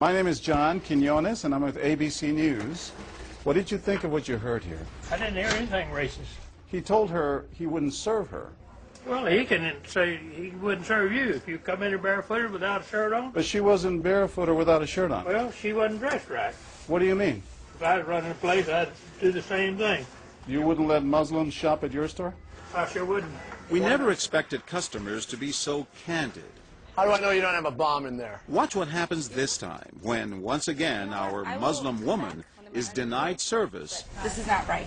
My name is John Quinones, and I'm with ABC News. What did you think of what you heard here? I didn't hear anything racist. He told her he wouldn't serve her. Well, he can say he wouldn't serve you if you come in here barefooted without a shirt on. But she wasn't barefoot or without a shirt on. Well, she wasn't dressed right. What do you mean? If I was running a place, I'd do the same thing. You wouldn't let Muslims shop at your store? I sure wouldn't. We never expected customers to be so candid. How do I know you don't have a bomb in there? Watch what happens this time when, once again, our Muslim woman is denied service. This is not right.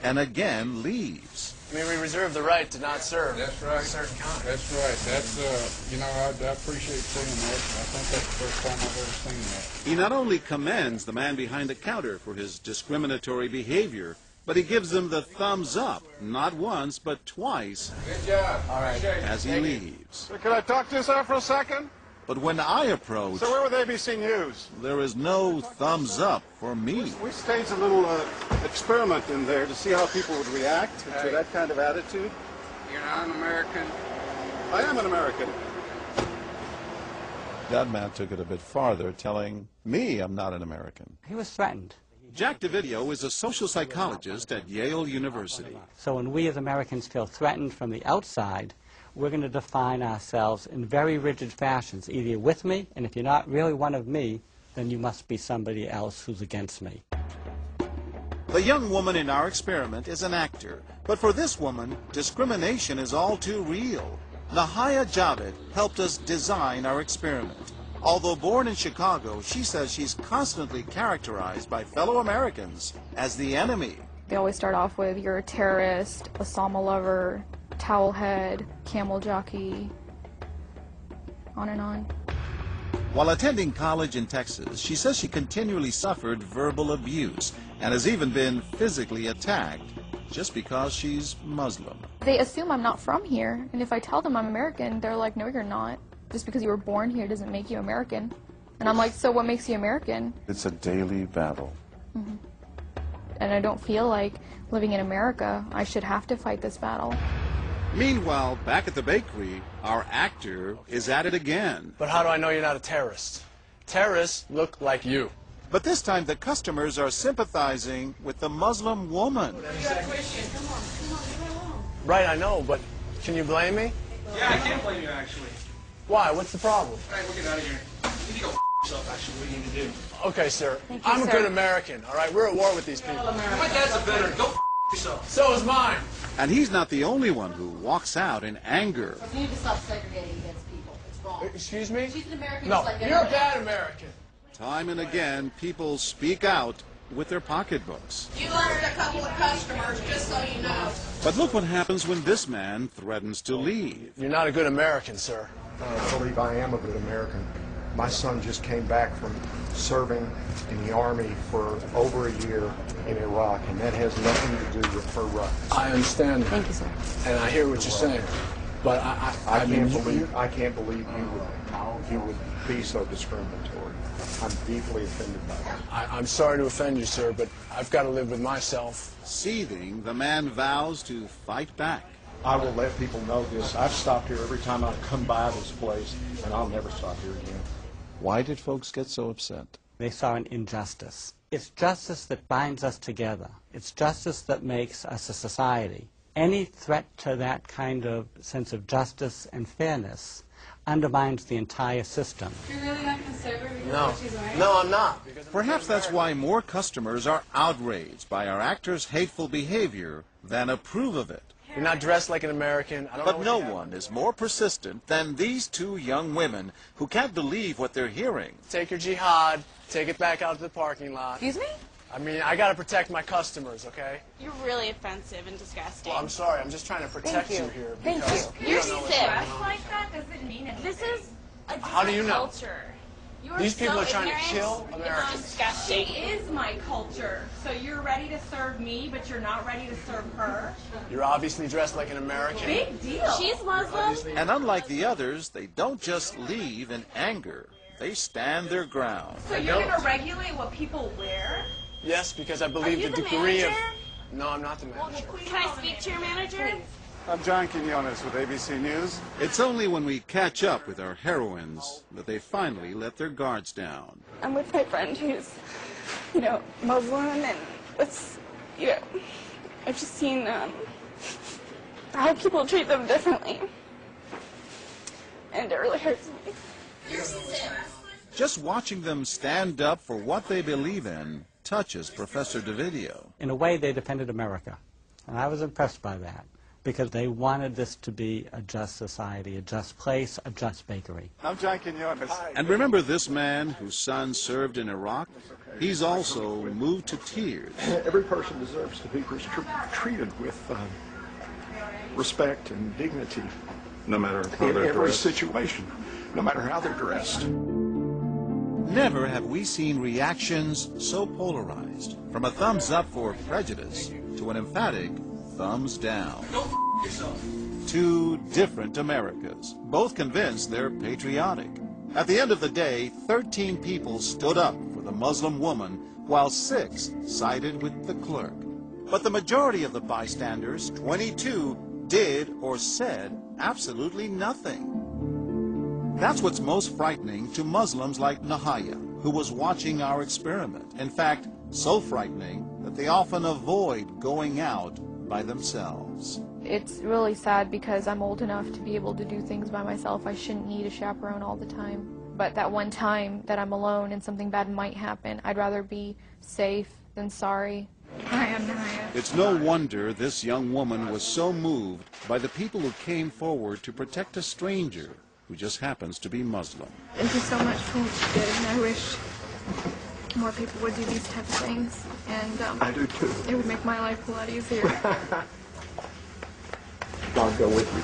And again leaves. I mean, we reserve the right to not serve. That's right. Certain kind. That's right. That's, you know, I appreciate saying that. I think that's the first time I've ever seen that. He not only commends the man behind the counter for his discriminatory behavior, but he gives him the thumbs up, not once, but twice, Good job. All right. as he leaves. Can I talk to you, sir, for a second? But when I approach, So we're with ABC News. there is no thumbs up for me. We staged a little experiment in there to see how people would react to Hey. that kind of attitude. You're not an American. I am an American. That man took it a bit farther, telling me I'm not an American. He was threatened. Jack DeVideo is a social psychologist at Yale University. So when we as Americans feel threatened from the outside, we're going to define ourselves in very rigid fashions. Either you're with me, and if you're not really one of me, then you must be somebody else who's against me. The young woman in our experiment is an actor, but for this woman, discrimination is all too real. Nahaya Javed helped us design our experiment. Although born in Chicago, she says she's constantly characterized by fellow Americans as the enemy. They always start off with, you're a terrorist, Osama lover, towel head, camel jockey, on and on. While attending college in Texas, she says she continually suffered verbal abuse and has even been physically attacked just because she's Muslim. They assume I'm not from here, and if I tell them I'm American, they're like, no, you're not. Just because you were born here doesn't make you American. And I'm like, so what makes you American? It's a daily battle. And I don't feel like living in America, I should have to fight this battle. Meanwhile, back at the bakery, our actor is at it again. But how do I know you're not a terrorist? Terrorists look like you. But this time the customers are sympathizing with the Muslim woman. Right, I know, but can you blame me? Yeah, I can't blame you, actually. Why? What's the problem? All right, we'll get out of here. You need to go yourself, actually, what you need to do. Okay, sir. Thank you, I'm a sir. good American, all right? We're at war with these people. My dad's a veteran. Go yourself. So is mine. And he's not the only one who walks out in anger. You need to stop segregating against people. It's wrong. Excuse me? She's an American No, just like you're a everybody bad else. American. Time and again, people speak out with their pocketbooks. You lost a couple of customers, just so you know. But look what happens when this man threatens to leave. You're not a good American, sir. I believe I am a good American. My son just came back from serving in the Army for over a year in Iraq, and that has nothing to do with her rights. I understand that. Thank you, sir. And I hear what you're saying. But I can't believe you would be so discriminatory. I'm deeply offended by that. I'm sorry to offend you, sir, but I've got to live with myself. Seething, the man vows to fight back. I will let people know this. I've stopped here every time I come by this place, and I'll never stop here again. Why did folks get so upset? They saw an injustice. It's justice that binds us together. It's justice that makes us a society. Any threat to that kind of sense of justice and fairness undermines the entire system. You're really not going to serve her because No. of what she's wearing? No, I'm not. Perhaps that's why more customers are outraged by our actor's hateful behavior than approve of it. You're not dressed like an American. I don't know But what no you have. one is more persistent than these two young women who can't believe what they're hearing. Take your jihad, take it back out to the parking lot. Excuse me? I mean, I got to protect my customers, okay? You're really offensive and disgusting. Well, I'm sorry. I'm just trying to protect Thank you. you here. Thank because you. You're don't know what's sick. going on. Like that doesn't mean anything. This is a different How do you know? culture. You are These people so are trying to ignorant. kill It's Americans. disgusting. She is my culture. So you're ready to serve me, but you're not ready to serve her? You're obviously dressed like an American. Big deal. She's Muslim. And unlike the others, they don't just leave in anger. They stand their ground. So you're going to regulate what people wear? Yes, because I believe you the the degree manager? of... No, I'm not the manager. Can I speak to your manager? I'm John Quinones with ABC News. It's only when we catch up with our heroines that they finally let their guards down. I'm with my friend who's, Muslim, and it's, I've just seen how people treat them differently, and it really hurts me. Just watching them stand up for what they believe in touches Professor DeVidio. In a way, they defended America, and I was impressed by that, because they wanted this to be a just society, a just place, a just bakery. I'm John Quinones. And remember this man whose son served in Iraq? He's also moved to tears. Every person deserves to be treated with respect and dignity. No matter how in they're every dressed. situation, no matter how they're dressed. Never have we seen reactions so polarized, from a thumbs up for prejudice to an emphatic thumbs down. Go yourself. Two different Americas, both convinced they're patriotic. At the end of the day, 13 people stood up for the Muslim woman, while 6 sided with the clerk. But the majority of the bystanders, 22, did or said absolutely nothing. That's what's most frightening to Muslims like Nahaya, who was watching our experiment. In fact, so frightening that they often avoid going out by themselves. It's really sad because I'm old enough to be able to do things by myself. I shouldn't need a chaperone all the time. But that one time that I'm alone and something bad might happen, I'd rather be safe than sorry. Hi, I'm Nahaya. It's no wonder this young woman was so moved by the people who came forward to protect a stranger who just happens to be Muslim. Thank you so much for what you did, and I wish more people would do these type of things. And I do too. It would make my life a lot easier. God go with you.